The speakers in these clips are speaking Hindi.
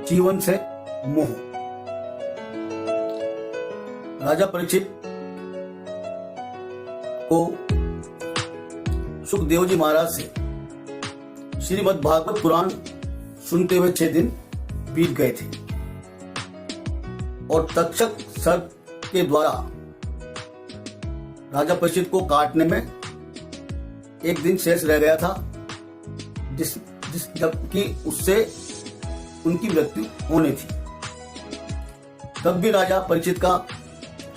जीवन से मोह। राजा परीक्षित को सुखदेव जी महाराज से श्रीमद् भागवत पुराण सुनते हुए 6 दिन बीत गए थे और तक्षक सर्प के द्वारा राजा परीक्षित को काटने में एक दिन शेष रह गया था, जबकि उससे उनकी मृत्यु होनी थी। तब भी राजा परीक्षित का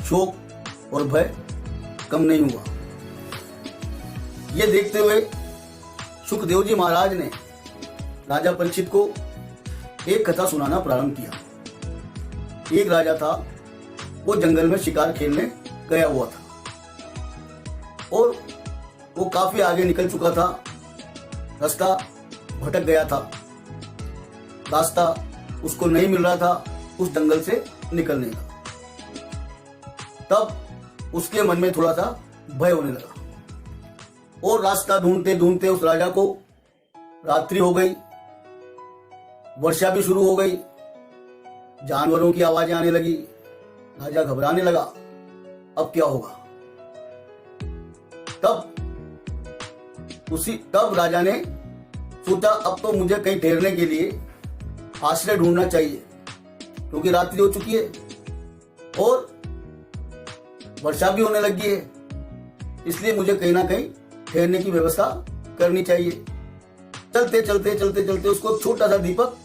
शोक और भय कम नहीं हुआ। यह देखते हुए सुखदेव जी महाराज ने राजा परीक्षित को एक कथा सुनाना प्रारंभ किया। एक राजा था, वो जंगल में शिकार खेलने गया हुआ था और वो काफी आगे निकल चुका था। रास्ता भटक गया था, रास्ता उसको नहीं मिल रहा था उस जंगल से निकलने का। तब उसके मन में थोड़ा सा भय होने लगा और रास्ता ढूंढते ढूंढते उस राजा को रात्रि हो गई, वर्षा भी शुरू हो गई, जानवरों की आवाजें आने लगी। राजा घबराने लगा, अब क्या होगा। तब राजा ने सोचा, अब तो मुझे कहीं ठहरने के लिए आश्रय ढूंढना चाहिए, क्योंकि रात्रि हो चुकी है और वर्षा भी होने लगी है, इसलिए मुझे कहीं ना कहीं ठहरने की व्यवस्था करनी चाहिए। चलते चलते चलते चलते उसको छोटा सा दीपक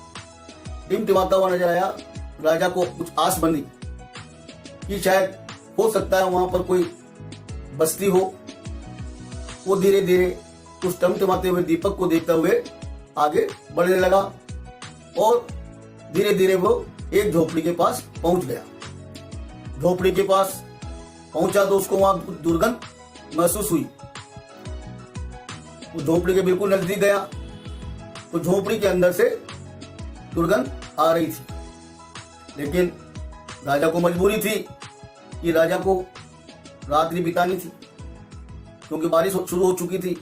टिमटिमाता हुआ नजर आया। राजा को कुछ आस बंधी कि शायद हो सकता है वहां पर कोई बस्ती हो। वो धीरे धीरे उस टिमटिमाते हुए दीपक को देखते हुए आगे बढ़ने लगा और धीरे धीरे वो एक झोपड़ी के पास पहुंच गया। झोपड़ी के पास पहुंचा तो उसको वहां कुछ दुर्गंध महसूस हुई। वो झोपड़ी के बिल्कुल नजदीक गया तो झोपड़ी के अंदर से दुर्गंध आ रही थी, लेकिन राजा को मजबूरी थी कि राजा को रात्रि बितानी थी, क्योंकि बारिश शुरू हो चुकी थी।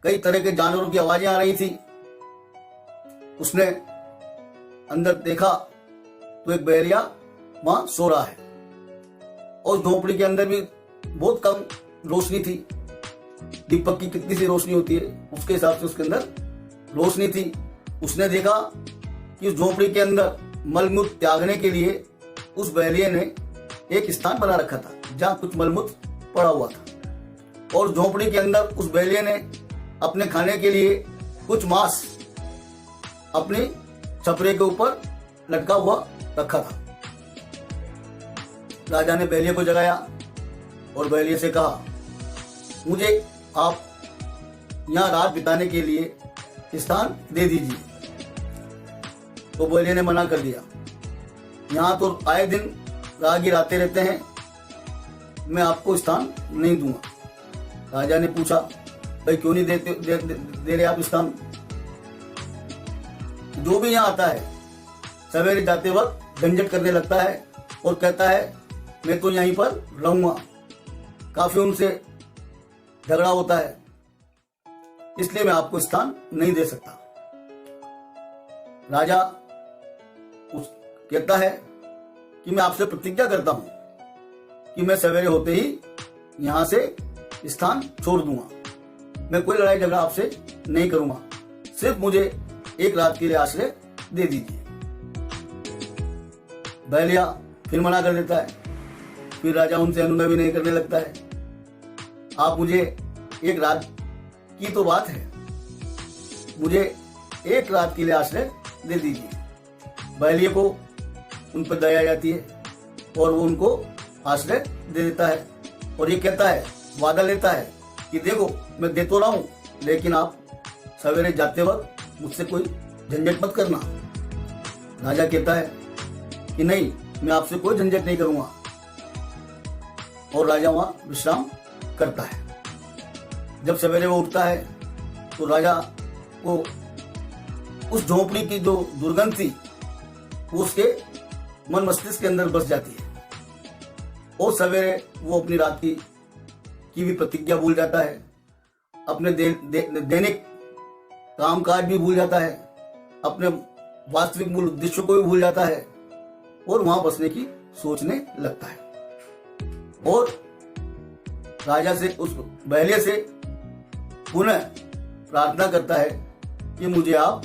कई तरह के जानवरों की आवाजें आ रही थी। उसने अंदर देखा तो एक बहरिया वहां सो रहा है और झोपड़ी के अंदर भी बहुत कम रोशनी थी। दीपक की कितनी सी रोशनी होती है, उसके हिसाब से उसके अंदर रोशनी थी। उसने देखा कि उस झोपड़ी के अंदर मलमूत्र त्यागने के लिए उस बहरिये ने एक स्थान बना रखा था जहां कुछ मलमूत्र पड़ा हुआ था और झोपड़ी के अंदर उस बहरिये ने अपने खाने के लिए कुछ मांस अपने छपरे के ऊपर लटका हुआ रखा था। राजा ने बहरिये को जगाया और बहरिये से कहा, मुझे आप यहाँ रात बिताने के लिए स्थान दे दीजिए। तो बहरिये ने मना कर दिया, यहाँ तो आए दिन राहगीर आते रहते हैं, मैं आपको स्थान नहीं दूंगा। राजा ने पूछा, भाई क्यों नहीं दे रहे आप स्थान। जो भी यहाँ आता है सवेरे जाते वक्त झंझट करने लगता है और कहता है मैं तो यहीं पर रहूंगा। काफी उनसे झगड़ा होता है, इसलिए मैं आपको स्थान नहीं दे सकता। राजा कहता है कि मैं आपसे प्रतिज्ञा करता हूं कि मैं सवेरे होते ही यहां से स्थान छोड़ दूंगा। मैं कोई लड़ाई झगड़ा आपसे नहीं करूंगा, सिर्फ मुझे एक रात के लिए आश्रय दे दीजिए। बहरिया फिर मना कर देता है। फिर राजा उनसे अनुनय भी नहीं करने लगता है। आप मुझे एक रात की तो बात है, मुझे एक रात के लिए आश्रय दे दीजिए। बहरिये को उन पर दया जाती है और वो उनको आश्रय दे देता है और ये कहता है, वादा लेता है कि देखो मैं दे तो रहा हूं, लेकिन आप सवेरे जाते वक्त मुझसे कोई झंझट मत करना। राजा कहता है कि नहीं, मैं आपसे कोई झंझट नहीं करूंगा और राजा वहां विश्राम करता है। जब सवेरे वो उठता है तो राजा को उस झोपड़ी की जो दुर्गंध थी वो उसके मन मस्तिष्क के अंदर बस जाती है और सवेरे वो अपनी रात की भी प्रतिज्ञा भूल जाता है, अपने दैनिक कामकाज भी भूल जाता है, अपने वास्तविक मूल उद्देश्य को भी भूल जाता है और वहां बसने की सोचने लगता है और राजा से, उस बहलिया से पुनः प्रार्थना करता है कि मुझे आप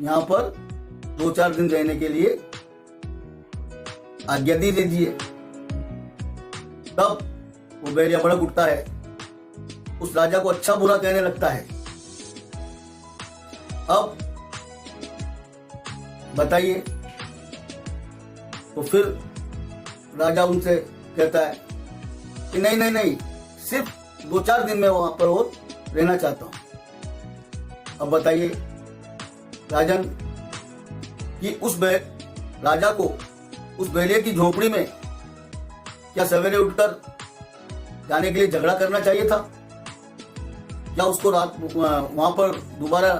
यहाँ पर 2-4 दिन रहने के लिए आज्ञा दे दीजिए। तब वो बहलिया भड़क उठता है, उस राजा को अच्छा बुरा कहने लगता है। अब बताइए, तो फिर राजा उनसे कहता है कि नहीं नहीं नहीं, सिर्फ 2-4 दिन में वहां पर और रहना चाहता हूं। अब बताइए राजन कि राजा को उस बहलिया की झोपड़ी में क्या सवेरे उठकर जाने के लिए झगड़ा करना चाहिए था, या उसको रात वहां पर दोबारा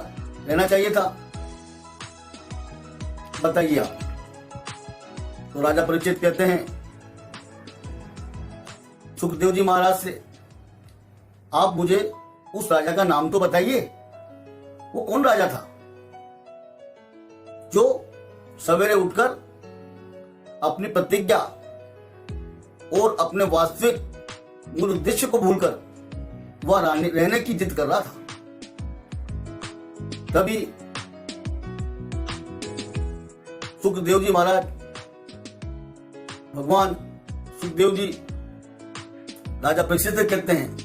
रहना चाहिए था? बताइए आप। तो राजा परीक्षित कहते हैं सुखदेव जी महाराज से, आप मुझे उस राजा का नाम तो बताइए, वो कौन राजा था जो सवेरे उठकर अपनी प्रतिज्ञा और अपने वास्तविक मूल उद्देश्य को भूलकर वह रहने की जिद कर रहा था। तभी सुखदेव जी महाराज, भगवान सुखदेव जी राजा परीक्षित से कहते हैं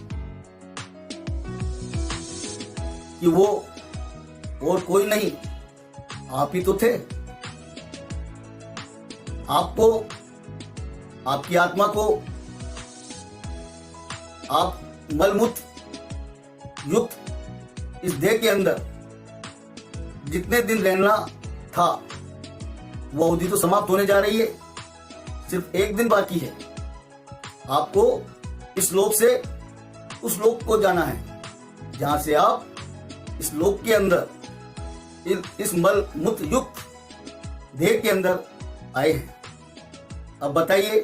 कि वो और कोई नहीं, आप ही तो थे। आपको, आपकी आत्मा को आप मलमूत्र युक्त इस देह के अंदर जितने दिन रहना था वो अवधि तो समाप्त होने जा रही है, सिर्फ 1 दिन बाकी है। आपको इस लोक से उस लोक को जाना है जहां से आप इस लोक के अंदर इस मल मूत्र युक्त देह के अंदर आए हैं। अब बताइए,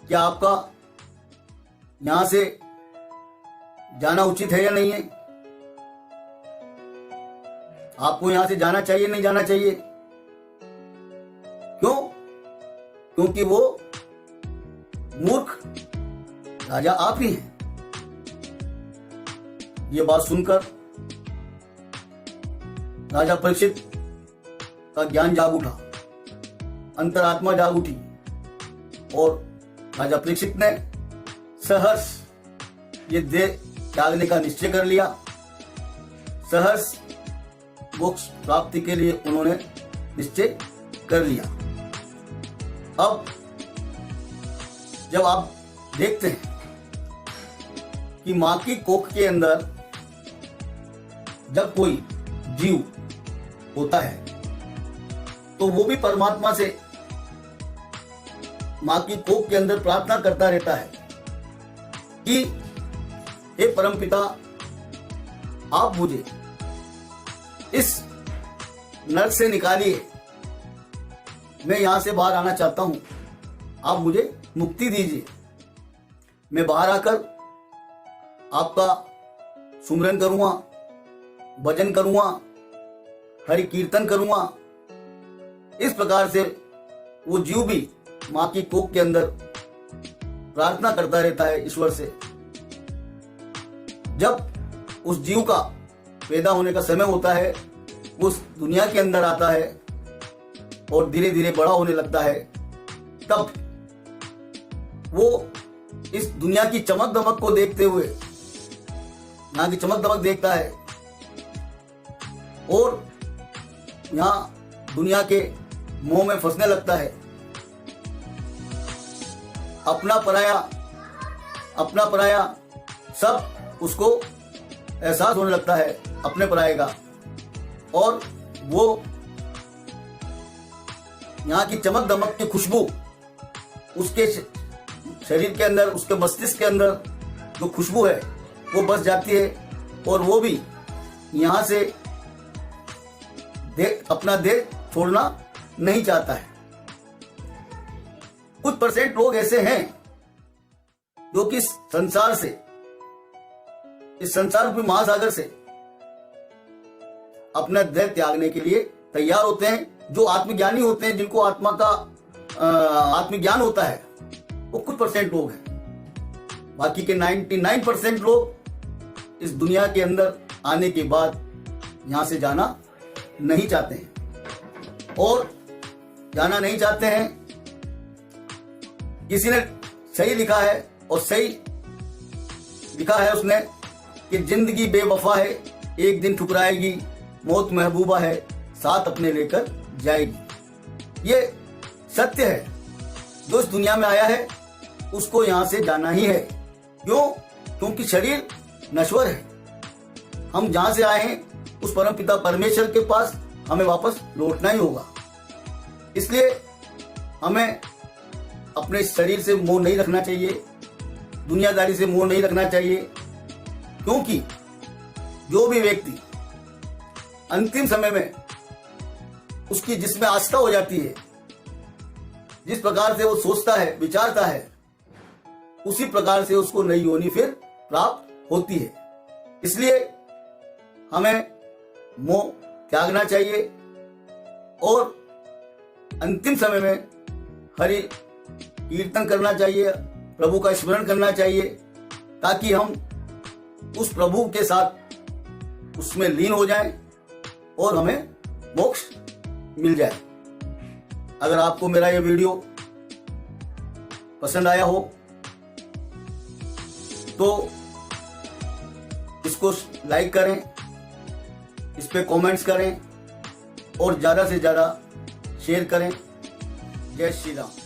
क्या आपका यहां से जाना उचित है या नहीं है? आपको यहां से जाना चाहिए नहीं जाना चाहिए? क्यों? क्योंकि वो मूर्ख राजा आप ही हैं। ये बात सुनकर राजा परीक्षित का ज्ञान जाग उठा, अंतरात्मा जाग उठी और राजा परीक्षित ने सहर्ष ये देह त्यागने का निश्चय कर लिया। सहर्ष मोक्ष प्राप्ति के लिए उन्होंने निश्चय कर लिया। अब जब आप देखते हैं कि मां की कोख के अंदर जब कोई जीव होता है तो वो भी परमात्मा से मां की कोख के अंदर प्रार्थना करता रहता है कि हे परमपिता, आप मुझे इस नरक से निकालिए, मैं यहां से बाहर आना चाहता हूं, आप मुझे मुक्ति दीजिए। मैं बाहर आकर आपका सुमरन करूंगा, भजन करूंगा, हरि कीर्तन करूंगा। इस प्रकार से वो जीव भी मां की कोख के अंदर प्रार्थना करता रहता है ईश्वर से। जब उस जीव का पैदा होने का समय होता है, उस दुनिया के अंदर आता है और धीरे धीरे बड़ा होने लगता है, तब वो इस दुनिया की चमक दमक को देखते हुए, यहाँ की चमक दमक देखता है और यहाँ दुनिया के मोह में फंसने लगता है। अपना पराया सब उसको एहसास होने लगता है अपने पराये का, और वो यहाँ की चमक दमक की खुशबू उसके शरीर के अंदर, उसके मस्तिष्क के अंदर जो खुशबू है वो बस जाती है और वो भी यहाँ से अपना देह छोड़ना नहीं चाहता है। कुछ % लोग ऐसे हैं जो कि संसार से, इस संसार रूपी महासागर से अपना देह त्यागने के लिए तैयार होते हैं, जो आत्मज्ञानी होते हैं, जिनको आत्मा का आत्मज्ञान होता है, वो कुछ परसेंट लोग हैं। बाकी के 99% लोग इस दुनिया के अंदर आने के बाद यहां से जाना नहीं चाहते हैं और जाना नहीं चाहते हैं। किसी ने सही लिखा है और सही लिखा है उसने कि जिंदगी बेवफा है, एक दिन ठुकराएगी, मौत महबूबा है, साथ अपने लेकर जाएगी। ये सत्य है। जो इस दुनिया में आया है उसको यहां से जाना ही है। क्यों? क्योंकि शरीर नश्वर है। हम जहां से आए हैं उस परमपिता परमेश्वर के पास हमें वापस लौटना ही होगा। इसलिए हमें अपने शरीर से मोह नहीं रखना चाहिए, दुनियादारी से मोह नहीं रखना चाहिए, क्योंकि जो भी व्यक्ति अंतिम समय में उसकी जिसमें आस्था हो जाती है, जिस प्रकार से वो सोचता है, विचारता है, उसी प्रकार से उसको नई योनि फिर प्राप्त होती है। इसलिए हमें मोह त्यागना चाहिए और अंतिम समय में हरि कीर्तन करना चाहिए, प्रभु का स्मरण करना चाहिए, ताकि हम उस प्रभु के साथ उसमें लीन हो जाएं और हमें मोक्ष मिल जाए। अगर आपको मेरा ये वीडियो पसंद आया हो तो इसको लाइक करें, इस पे कमेंट्स करें और ज्यादा से ज्यादा शेयर करें। जय श्री राम।